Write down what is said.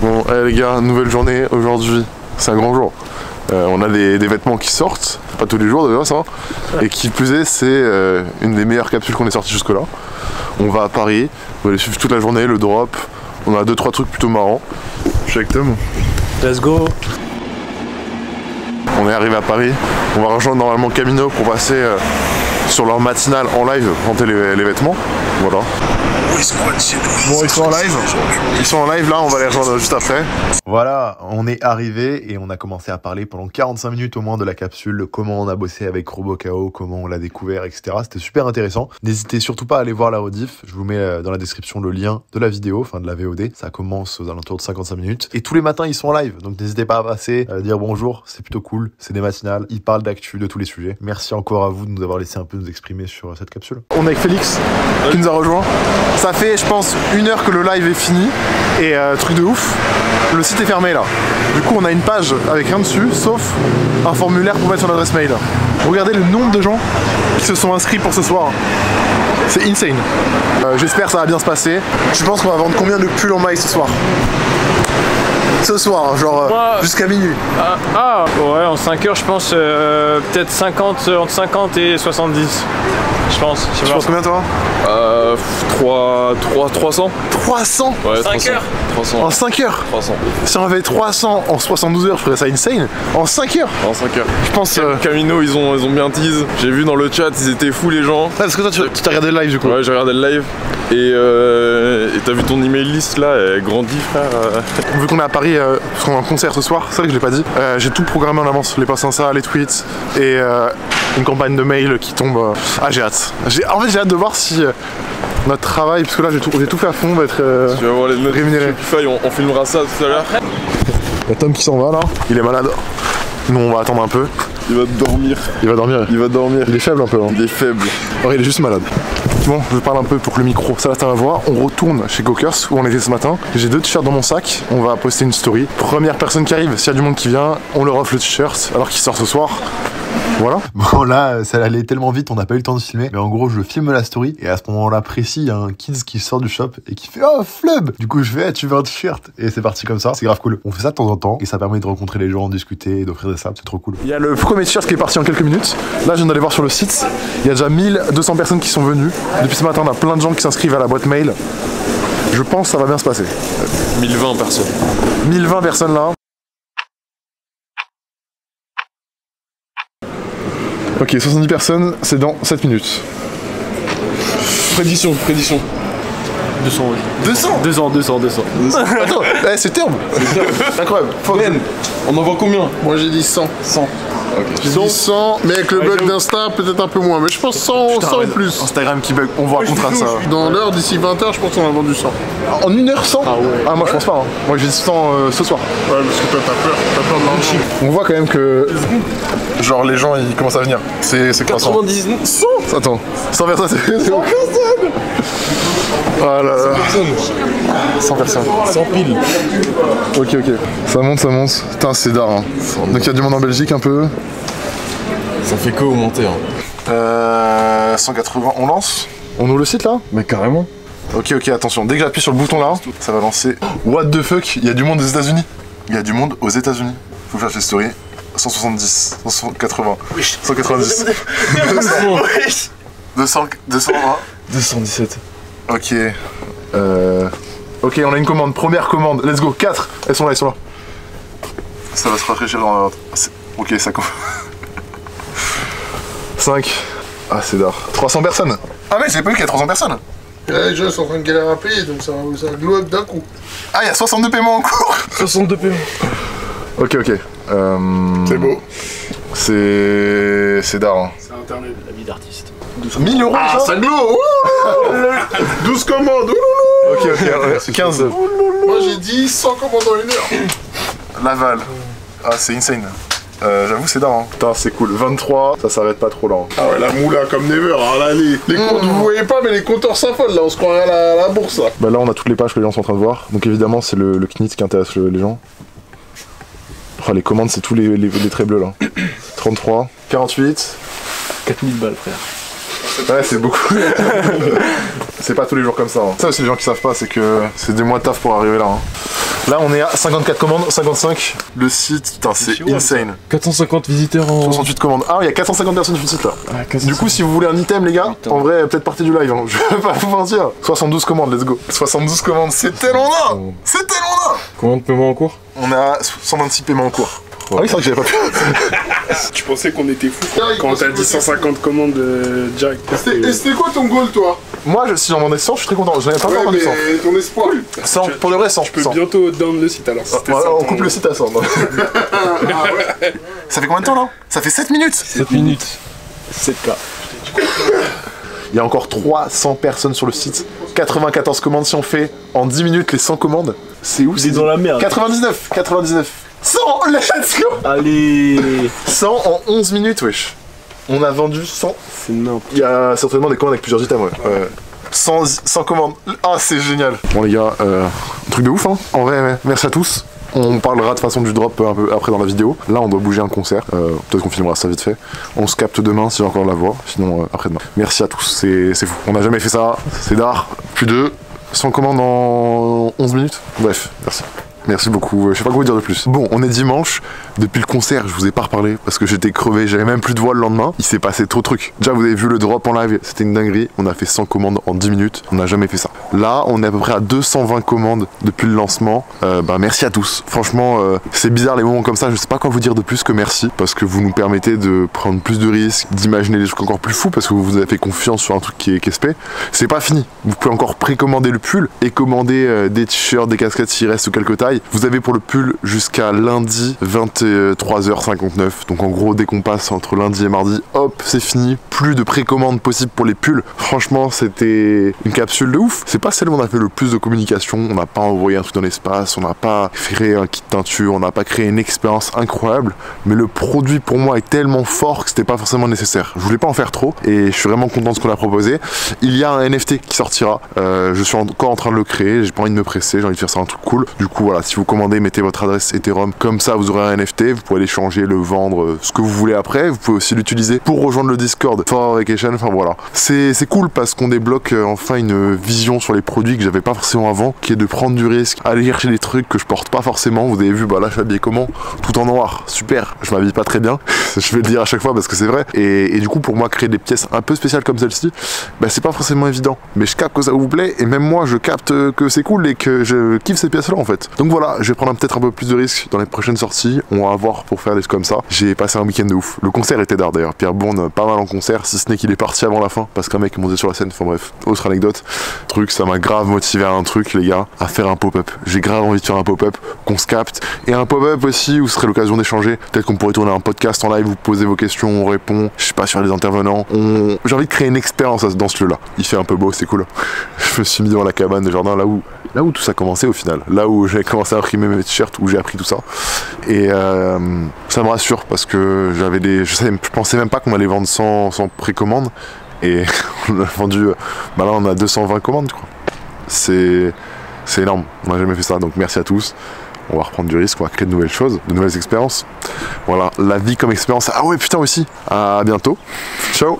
Bon, les gars, nouvelle journée aujourd'hui, c'est un grand jour. On a des vêtements qui sortent, pas tous les jours d'ailleurs ça, et qui plus est, c'est une des meilleures capsules qu'on ait sorties jusque-là. On va à Paris, on va aller suivre toute la journée, le drop, on a 2-3 trucs plutôt marrants. Je suis avec Tom. Let's go. On est arrivé à Paris, on va rejoindre normalement Camino pour passer sur leur matinale en live, planter les vêtements. Voilà. Bon, ils sont en live. Ils sont en live là, on va les rejoindre juste après. Voilà, on est arrivé et on a commencé à parler pendant 45 minutes au moins de la capsule, comment on a bossé avec Robocao, comment on l'a découvert, etc. C'était super intéressant. N'hésitez surtout pas à aller voir la rediff. Je vous mets dans la description le lien de la vidéo, enfin de la VOD. Ça commence aux alentours de 55 minutes. Et tous les matins, ils sont en live. Donc n'hésitez pas à passer, à dire bonjour. C'est plutôt cool. C'est des matinales. Ils parlent d'actu, de tous les sujets. Merci encore à vous de nous avoir laissé un peu nous exprimer sur cette capsule. On est avec Félix qui nous a rejoint. Ça fait, je pense, 1 heure que le live est fini. Et truc de ouf, le site est fermé là. Du coup, on a une page avec rien dessus, sauf un formulaire pour mettre son adresse mail. Regardez le nombre de gens qui se sont inscrits pour ce soir. C'est insane. J'espère que ça va bien se passer. Tu penses qu'on va vendre combien de pulls en maille ce soir? Ce soir, genre jusqu'à minuit. Ouais, en 5 heures, je pense peut-être 50, entre 50 et 70. Je pense. Tu penses combien toi? 300. 300? Ouais, 5 heures. 300. En 5 heures? 300. Si on avait 300 en 72 heures, je ferais ça insane. En 5 heures? En 5 heures. Je pense... Camino, ils ont bien tease. J'ai vu dans le chat, ils étaient fous les gens. Parce que toi, tu t'as regardé le live du coup? Ouais, j'ai regardé le live. Et t'as vu ton email list là, elle grandit frère. Vu qu'on est à Paris, parce qu'on a un concert ce soir, c'est vrai que je l'ai pas dit, j'ai tout programmé en avance, les passes Insta, les tweets et une campagne de mail qui tombe. Ah, j'ai hâte. En fait, j'ai hâte de voir si notre travail, parce que là j'ai tout fait à fond, va être Tu vas voir les notes rémunéré. Shopify, on filmera ça tout à l'heure. Il y a Tom qui s'en va là, il est malade. Nous on va attendre un peu. Il va dormir. Il va dormir. Il va dormir. Il est faible un peu. Hein. Il est faible. Alors il est juste malade. Bon, je parle un peu pour que le micro, ça va voix. On retourne chez Gokers où on était ce matin. J'ai 2 t-shirts dans mon sac. On va poster une story. Première personne qui arrive, s'il y a du monde qui vient, on leur offre le t-shirt alors qu'il sort ce soir. Voilà. Bon là, ça allait tellement vite, on n'a pas eu le temps de filmer. Mais en gros, je filme la story et à ce moment-là précis, il y a un kids qui sort du shop et qui fait « Oh, flub !» Du coup, je fais tu veux un t-shirt ?» Et c'est parti comme ça, c'est grave cool. On fait ça de temps en temps et ça permet de rencontrer les gens, discuter, d'offrir des sables, c'est trop cool. Il y a le premier t-shirt qui est parti en quelques minutes. Là, je viens d'aller voir sur le site. Il y a déjà 1200 personnes qui sont venues. Depuis ce matin, on a plein de gens qui s'inscrivent à la boîte mail. Je pense que ça va bien se passer. 1020 personnes. 1020 personnes là. Ok, 70 personnes, c'est dans 7 minutes. Prédiction. 200, oui. 200? 200. Attends, c'est terme. Incroyable. Ben, on en voit combien? Moi j'ai dit 100. 100. J'ai dit 100, mais avec le bug d'Insta, peut-être un peu moins. Mais je pense 100, 100 ou plus. Instagram qui bug, on va raconter ça. Dans l'heure, d'ici 20h, je pense qu'on a vendu 100. En 1 heure 100? Ah, moi je pense pas. Hein. Moi j'ai dit 100 ce soir. Ouais, parce que toi t'as peur de l'argent. On voit quand même que. Genre les gens ils commencent à venir. C'est croissant. 99, 100. Attends, 100 personnes, c'est 100 personnes. Oh là là. 100 personnes. 100 piles. Ok. Ça monte. Putain, c'est d'art. Hein. Donc il y a du monde en Belgique un peu. Ça fait quoi monter hein? 180, on lance? On ouvre le site là? Mais carrément. Ok, attention, dès que j'appuie sur le bouton là, ça va lancer. What the fuck? Il y a du monde aux États-Unis. Il y a du monde aux États-Unis. Faut chercher story. 170, 180, 190, 200, 220, 217. Ok. Ok, on a une commande, première commande, let's go, 4. Elles sont là. Ça va se rafraîchir dans la... Ok, ça commence. 5. Ah, c'est d'art. 300 personnes. Ah mais j'ai pas vu qu'il y a 300 personnes. Les gens sont en train de galérer à payer, donc ça glow up d'un coup. Ah, il y a 62 paiements en cours. 62 paiements. Ok. C'est beau. C'est d'art. Hein. C'est internet. La vie d'artiste. 1000 euros Ah, déjà. ça glow. 12 commandes. Ok, ouais, 15. Moi j'ai dit 100 commandes en 1 heure. Laval. Ah, c'est insane. J'avoue, c'est d'art. Hein. Putain, c'est cool. 23, ça s'arrête pas trop là. Hein. Ah ouais, la moula comme never. Alors là, les comptes, vous voyez pas, mais les compteurs s'affolent là. On se croirait à la bourse là. Bah là, on a toutes les pages que les gens sont en train de voir. Donc évidemment, c'est le CNIT qui intéresse les gens. Oh, les commandes, c'est tous les traits bleus là. 33, 48. 4000 balles, frère. Ouais, c'est beaucoup. C'est pas tous les jours comme ça. Hein. Ça aussi, les gens qui savent pas, c'est que c'est des mois de taf pour arriver là. Hein. Là, on est à 54 commandes, 55. Le site, putain, c'est insane. 450 visiteurs en... 68 commandes. Ah, il y a 450 personnes sur le site là. Ah, 450. Du coup, si vous voulez un item, les gars, en vrai, peut-être partez du live. Hein. Je vais pas vous mentir. 72 commandes, let's go. 72 commandes, c'est tellement là. C'est tellement là. Combien de paiements en cours? On a 126 paiements en cours. Ah oui, c'est vrai que j'avais pas pu. Tu pensais qu'on était fous quand t'as dit 150 commandes direct. Et c'était quoi ton goal, toi? Moi, si j'en vendais 100, je suis très content. J'en avais pas encore vendu 100. Ton espoir 100, pour de vrai, 100. Je peux bientôt down le site alors. On coupe le site à 100. Ça fait combien de temps là? Ça fait 7 minutes. 7 minutes. 7K. Il y a encore 300 personnes sur le site. 94 commandes si on fait en 10 minutes les 100 commandes. C'est où? C'est dans la merde. 99. 100, let's go. Allez. 100 en 11 minutes, wesh. On a vendu 100. C'est n'importe. Il y a certainement des commandes avec plusieurs items, ouais. 100 commandes. Ah, c'est génial. Bon, les gars, truc de ouf, hein. En vrai, merci à tous. On parlera de façon du drop un peu après dans la vidéo. Là, on doit bouger un concert. Peut-être qu'on filmera ça vite fait. On se capte demain si j'ai encore la voix. Sinon, après-demain. Merci à tous. C'est fou. On n'a jamais fait ça. C'est d'art. Plus de 100 commandes en 11 minutes. Bref, merci. Merci beaucoup, je sais pas quoi vous dire de plus. Bon, on est dimanche, depuis le concert, je vous ai pas reparlé parce que j'étais crevé, j'avais même plus de voix le lendemain. Il s'est passé trop de trucs. Déjà, vous avez vu le drop en live, c'était une dinguerie. On a fait 100 commandes en 10 minutes, on n'a jamais fait ça. Là, on est à peu près à 220 commandes depuis le lancement. Merci à tous. Franchement, c'est bizarre les moments comme ça, je sais pas quoi vous dire de plus que merci parce que vous nous permettez de prendre plus de risques, d'imaginer des trucs encore plus fous parce que vous vous avez fait confiance sur un truc qui est spé. C'est pas fini. Vous pouvez encore précommander le pull et commander des t-shirts, des casquettes s'il reste quelques tailles. Vous avez pour le pull jusqu'à lundi 23h59. Donc en gros, dès qu'on passe entre lundi et mardi, hop, c'est fini. Plus de précommande possible pour les pulls. Franchement, c'était une capsule de ouf. C'est pas celle où on a fait le plus de communication. On n'a pas envoyé un truc dans l'espace. On n'a pas créé un kit teinture. On n'a pas créé une expérience incroyable. Mais le produit pour moi est tellement fort que c'était pas forcément nécessaire. Je voulais pas en faire trop. Et je suis vraiment content de ce qu'on a proposé. Il y a un NFT qui sortira. Je suis encore en train de le créer. J'ai pas envie de me presser. J'ai envie de faire ça un truc cool. Du coup, voilà, si vous commandez, mettez votre adresse Ethereum, comme ça vous aurez un NFT, vous pouvez l'échanger, le vendre, ce que vous voulez après. Vous pouvez aussi l'utiliser pour rejoindre le Discord For Vacation, enfin voilà. C'est cool parce qu'on débloque enfin une vision sur les produits que j'avais pas forcément avant, qui est de prendre du risque, aller chercher des trucs que je porte pas forcément. Vous avez vu, bah là je suis habillé comment? Tout en noir, super, je m'habille pas très bien, je vais le dire à chaque fois parce que c'est vrai. Et du coup pour moi créer des pièces un peu spéciales comme celle-ci, bah c'est pas forcément évident. Mais je capte que ça vous plaît et même moi je capte que c'est cool et que je kiffe ces pièces là en fait. Donc voilà, je vais prendre peut-être un peu plus de risques dans les prochaines sorties. On va voir pour faire des trucs comme ça. J'ai passé un week-end de ouf. Le concert était d'art d'ailleurs. Pierre Bourne, pas mal en concert, si ce n'est qu'il est parti avant la fin parce qu'un mec est monté sur la scène. Enfin bref, autre anecdote. Truc, ça m'a grave motivé à un truc, les gars, à faire un pop-up. J'ai grave envie de faire un pop-up, qu'on se capte. Et un pop-up aussi où ce serait l'occasion d'échanger. Peut-être qu'on pourrait tourner un podcast en live, vous posez vos questions, on répond. Je sais pas, sur les intervenants. J'ai envie de créer une expérience dans ce lieu-là. Il fait un peu beau, c'est cool. Je me suis mis dans la cabane de jardin là où tout ça a commencé au final. Là où j'ai commencé à imprimer mes t-shirts, où j'ai appris tout ça. Et ça me rassure parce que je pensais même pas qu'on allait vendre sans précommande. Et on a vendu, là on a 220 commandes, je crois. C'est énorme, on n'a jamais fait ça, donc merci à tous. On va reprendre du risque, on va créer de nouvelles choses, de nouvelles expériences. Voilà, la vie comme expérience. Ah ouais, putain aussi. À bientôt. Ciao.